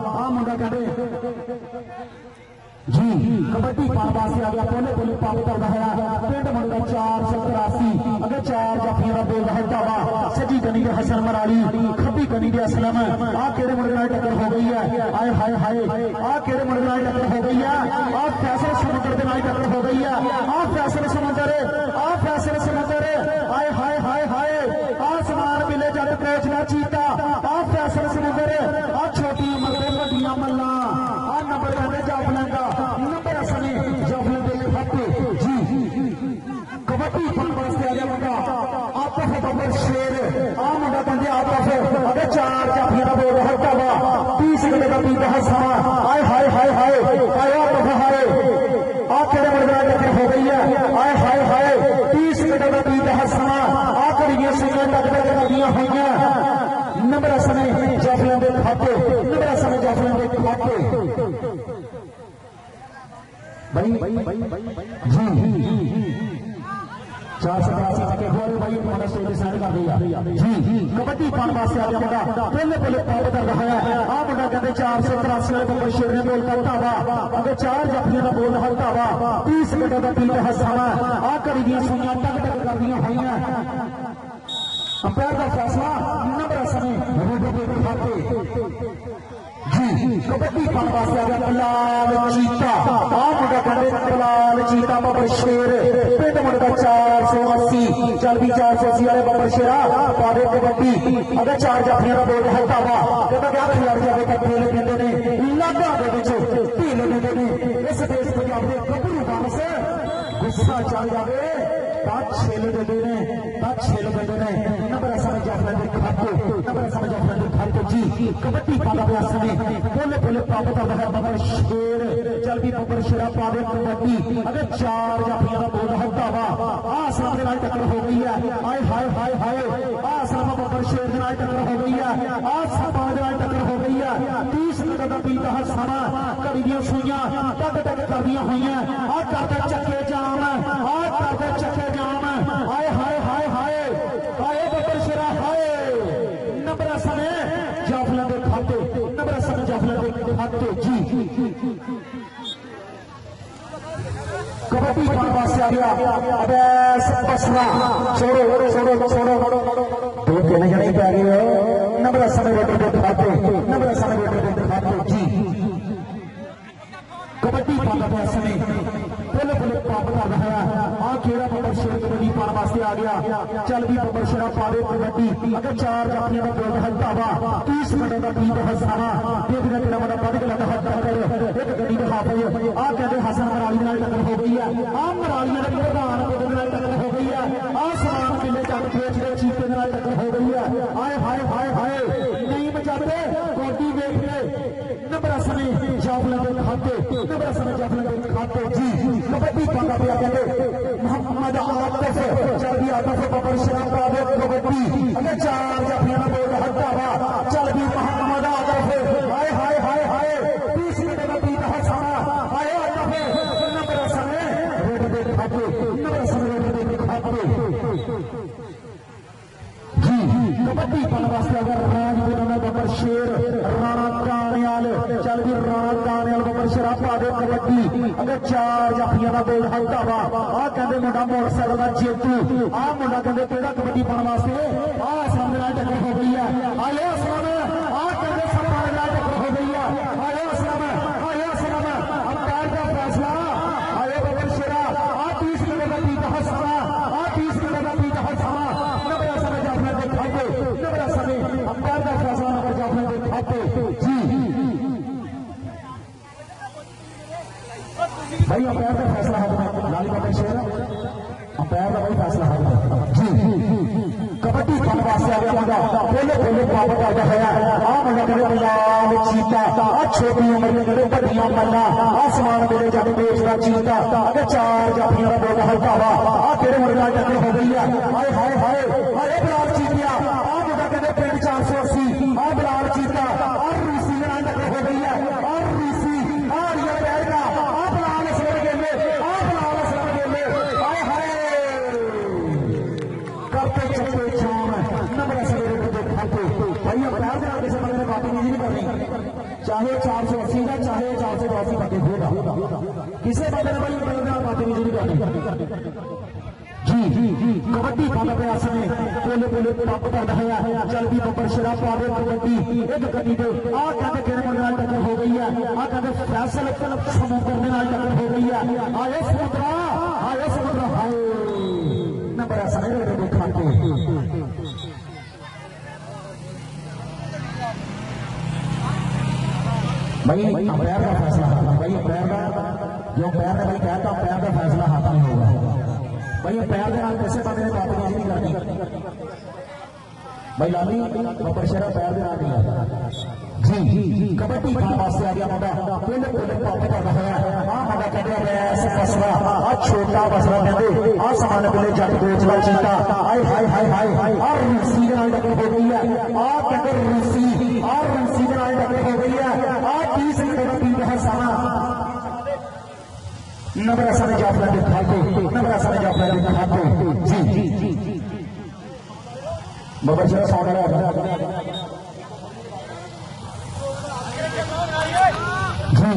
आ मुंडा कहते जी कबड्डी पाने वास्ते आ गया पोले पोले पाप करता है पिंड मुंडा 483 अगर 4 जाफियां दा बोल हल्का वा सजी कनी दे हसन मराली खब्बी कनी दे असलम आ केड़े मुंडे नाल टक्कर हो गई है आए हाय हाय आ केड़े मुंडे नाल टक्कर हो गई है आ फैसल समुंदर दे नाल टक्कर हो गई है आ फैसल समुंदर आए हाय हाय हाय आसमान मिले जद पहुंचना चीता आ फैसल समुंदर आ छोटी उम्र दे वड्डियां मल्ला आ नंबर कहते जाफलन का नंबर असने जाफलन दे खाते जी कबड्डी फन वास्ते आ गया मुंडा आपस बबर शेर आ मुंडा कहते आपस अबे 4 जाफियां दा बोल हल्का वा 30 मिनट का बीता है समा आए हाय हाय हाय आया तो हाय आ केड़े मुंडे टक्कर हो गई है आए हाय हाय 30 मिनट का बीता है समा आ करिए सुनिए टक्कर करदियां होईयां नंबर असने जाफलन दे खाते नंबर असने जाफलन दे खाते भाई जी 483 के गोल भाई हमारा स्टेज साइड कर दिया जी कबड्डी पान वास्ते आ गया मुंडा पहले पहले पाप कर रहा है आ मुंडा कहते 483 वाले बंबर शेर ने बोल करता वा अगर 4 जाफियां दा बोल हल्का वा 30 मिनट दा पीले हसावा आ करी दियां सुनियां टक टक कर दियां होईयां अंपायर का फैसला नंबर समय खाते जी कबड्डी पान वास्ते आ गया कलाल चीता आ मुंडा कहते कलाल चीता बबर शेर पिंड मुंडा 480 चल भी 480 वाले बबर शेरा पावे कबड्डी अगर 4 जाफियां दा बोल हल्का वा कहता क्या खिलाड़ी जावे का खेल कहते ने लागा दे विच ढील देंदे ने इस देश पंजाब दे गभरू वापस गुस्सा चल जावे छेल देते हैं नंबर समय जाफलन दे खाते नंबर समय जाफलन दे खाते जी कबड्डी पादा हुआ समय बोले बोले पाप करता है बबर शेर चल भी बबर शेरा पावे कबड्डी अगर 4 जाफियां दा बोल हल्का वा आ सामने नाल टक्कर हो गई है आए हाय हाय हाय आ सामने बबर शेर दे नाल टक्कर हो गई है आ सपा दे नाल टक्कर हो गई है 30 मिनट दा बीता है समा कड़ी दियां सुइयां टक टक करदियां होईयां आ करदा चक्के जाम आ करदा चक्के जाम हाय हाय हाय हाय हाय बबर शेरा हाय नंबर समय जाफलन दे खाते नंबर समय जाफलन दे खाते जी कबड्डी पान वास्ते आ गया अबैस बसरा छोड़ो दो तीन जने पै गए नंबर समय वोटर दे खाते नंबर समय वोटर दे खाते जी कबड्डी पान वाला समय पहले पहले पाप कर रहा है आ केड़ा बबर शेर कबड्डी पान वास्ते आ गया चल भी बबर शेरा पावे कबड्डी अगर 4 जाफियां दा बोल हल्का वा 30 मिनट का बीत हसावा देखना केड़ा बड़ा बड़ के लगा हद कर एक गड्डी दे हाफ आ कहते हसन मराली नाल टक्कर हो गई है आ मरालियां दे प्रधान दे नाल टक्कर हो गई है आ समान मिले जग खेच दे चीते नाल टक्कर हो गई है आए हाय हाय हाय नहीं बचाते कोटी वेख के नंबर समय जाफलन दे खाते नंबर समय जाफलन दे खाते जी कबड्डी पाना पिया कहते मोहम्मद आतिफ चल भी आतिफ बबर शेरा पावे कबड्डी अगर 4 जाफियां दा बोल हल्का वा चल भी मोहम्मद आतिफ हाय हाय हाय हाय 30 मिनट का बीता है सारा हाय आतिफ नंबर समय रोड दे खाते नंबर समय रोड दे खाते जी कबड्डी पाने वास्ते अगर राजपुर में बबर शेर राणा कानियाल चल भी राणा कानियाल बबर शेरा पावे कबड्डी अगर 4 जाफियां दा बोल हल्का वा आ कहते मुंडा मोटरसाइकिल दा जेतू आ मुंडा कहते केड़ा कबड्डी पाने वास्ते आ सामने नाल टक्कर हो गई है आयो असलम आ कहते सपा नाल टक्कर हो गई है आयो असलम अंपायर का फैसला आयो बबर शेरा आ 30 मिनट का बीता हसावा आ 30 मिनट का बीता हसावा नंबर समय जाफलन दे खाते नंबर समय अंपायर का फैसला नंबर जाफलन दे खाते जी भाई अंपायर का फैसला है लाली बबर शेर अंपायर का भाई फैसला है जी कबड्डी पान वास्ते आ गया मुंडा पहले पहले पाप करदा है आ मुंडा कहते कलाल चीता आ छोटी उम्र में कहते वड्डियां मल्ला आसमान मेरे जग देश दा चीता अगर 4 जाफियां दा बोल हल्का वा आ तेरे मुंडे नाल टक्कर हो गई है हाय हाय हाय हाय बिलाल चीतिया आ मुंडा कहते पिंड 480 आ बिलाल चीता आ रूसी दे नाल टक्कर हो गई है आ रूसी आ रिया बैठा आ बिलाल असलम गेले आ बिलाल असलम गेले हाय हाय करते चक्के जाम नंबर असले दे खाते भाई अंपायर दे किसी बंदे ने बात नहीं करनी चाहे 480 का चाहे 482 का होगा किसी बंदे ने भाई बातें नहीं जुड़ी जी कबड्डी पाना पे आसने पोले पोले पंप कर रहा है चल भी बब्बर शराब पावे कबड्डी एक गड्डी दे आ कहते केरे मंगल टक्कर हो गई है आ कहते फैसल समूह करने वाली टक्कर हो गई है आए समुद्रा हाय नंबर आसने रे देखा के भाई अंपायर का फैसला भाई अंपायर का जो अंपायर ने भाई कहता अंपायर का फैसला हाथ में होगा भाई पैर के नाल कैसे बंदे ने बातबाजी नहीं करनी भाई लाली बब्बर शेरा पैर के नाल नहीं जी कबड्डी खाने वास्ते आ गया मुंडा पहले पहले पंप कर रहा है हां मुंडा कहते रैस बसरा आ छोटा बसरा कहते आ समान बोले जट गोचला चीता हाय हाय हाय हाय आ रूसी के नाल टक्कर हो गई है आ कहते रूसी के नाल टक्कर हो गई है आ 30 मिनट का पीट है सामा नंबर समय जाफला दिखा के जी बब्बर शेरा साउंड आ रहा जी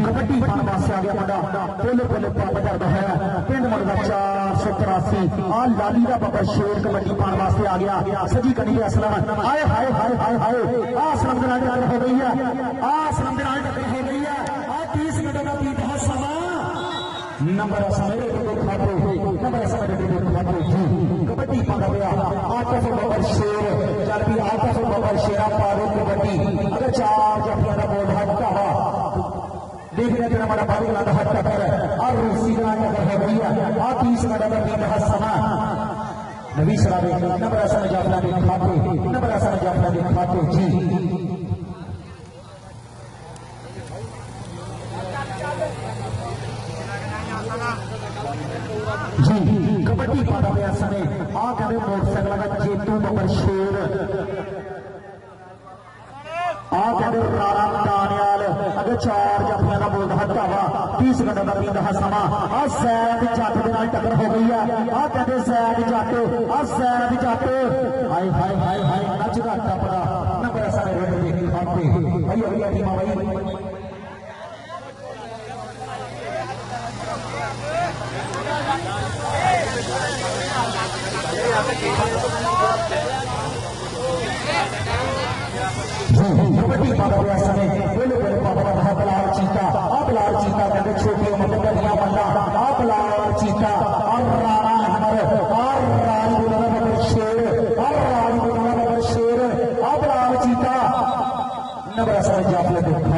कबड्डी खाने वास्ते आ गया मुंडा पहले पहले पंप कर रहा है पिंड मुंडा 483 आ लाली का बब्बर शेर कबड्डी खाने वास्ते आ गया सजी कनी के असलम हाय हाय हाय हाय हाय आ असलम के नाल हो गई है आ असलम के नाल टक्कर हो गई है आ 30 मिनट का पीट है सामा नंबर समय कबड्डी पाना गया आतफ बब्बर शेर चल भी आतफ बब्बर शेरा पारो कबड्डी अगर 4 जफिया का बोल हटता हुआ देख रहे थे हमारा बाबू का हट टक्कर और रूसी का टक्कर हो गई है आ 30 मिनट का पीट है सामा नबी सलावे नंबर समय जाफला के खाते जी कबड्डी पाना पे समय आ कहते मोटरसाइकिल का जेतू बब्बर शेर आ कहते रारा दानियाल अगर 4 जफिया का बोल हटता हुआ 30 मिनट का पींदा समा आ सैद जट के नाल टक्कर हो गई है आ कहते सैद जट हाय हाय हाय हाय नच घाटा पड़ा नंबर समय देखी खाते भाई अगली टीम भाई कबड्डी पाना गया समय पहले पहले पापा रहा बलार चीता आ बलार चीता कहते छोटी उम्र में बढ़िया बंदा आ बलार चीता और राणा अहमद और राजगुरु बब्बर शेर आ बलार चीता नंबर समय जाफले देखा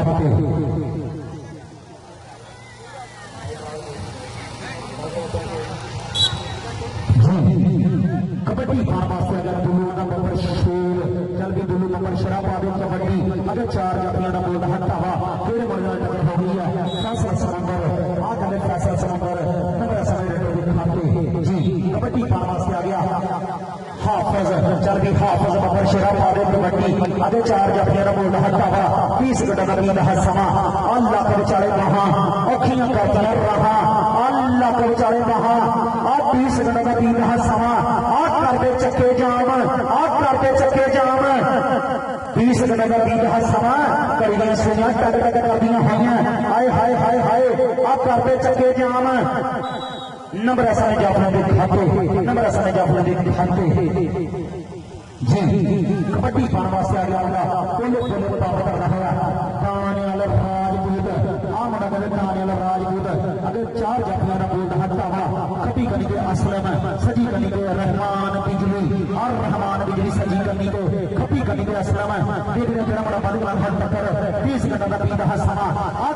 कबड्डी पाना वास्ते अगर दुलू बब्बर शेर चल भी दुलू बब्बर शराब पावे कबड्डी अगर 4 जफिया का बोल हटता हुआ फिर मुंडा टक्कर हो गई है फैसल समंदर आ कहते फैसल समंदर नंबर समय दिखाते जी कबड्डी पाना वास्ते आ गया हाफिज चल भी हाफिज बब्बर शराब पावे कबड्डी अगर 4 जफिया का बोल हटता हुआ 20 मिनट का पीट है समा अल्लाह के बेचारे वहां औखियां करता रहा अल्लाह के बेचारे वहां आ 20 मिनट का पीट है समा आ करते चक्के जाम 20 मिनट का पीट है समा कड़ियां सुनिया टक टक करदियां होइयां हाय हाय हाय हाय आ करते चक्के जाम नंबर समय जाफला दिखाते जी कबड्डी पाने वास्ते आ गया पहले पहले बाबा कर रहा है दाने वाला राजपूत आ मुंडा कहते दाने वाला राजपूत अगर 4 जफिया का बोल हटता हुआ खटी कनी के असलम सजी कनी के रहमान बिजली और रहमान बिजली सजी कनी के खपी कनी के असलम देख रहे तेरा बड़ा बालू हट टक्कर 20 मिनट का पीट है समा आ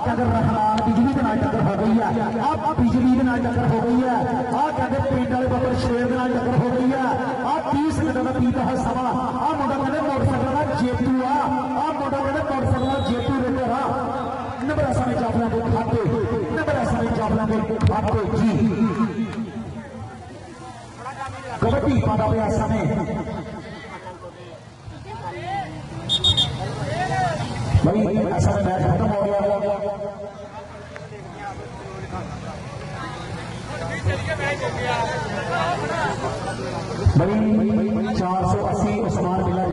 कहते रहमान बिजली के नाल टक्कर हो गई है आप बिजली के नाल टक्कर हो गई है आ कहते पिंड वाले बब्बर शेर के नाल टक्कर हो गई है आ 30 मिनट का पीट है समा आ मुंडा कहते मोटरसाइकिल का जेतू आ मुंडा कहते मोटरसाइकिल का जेतू रेटे रहा नंबर समय जाफला के खाते जी कबड्डी पाना गया समय भाई ऐसा मैच खत्म हो गया भाई 480 उस्मान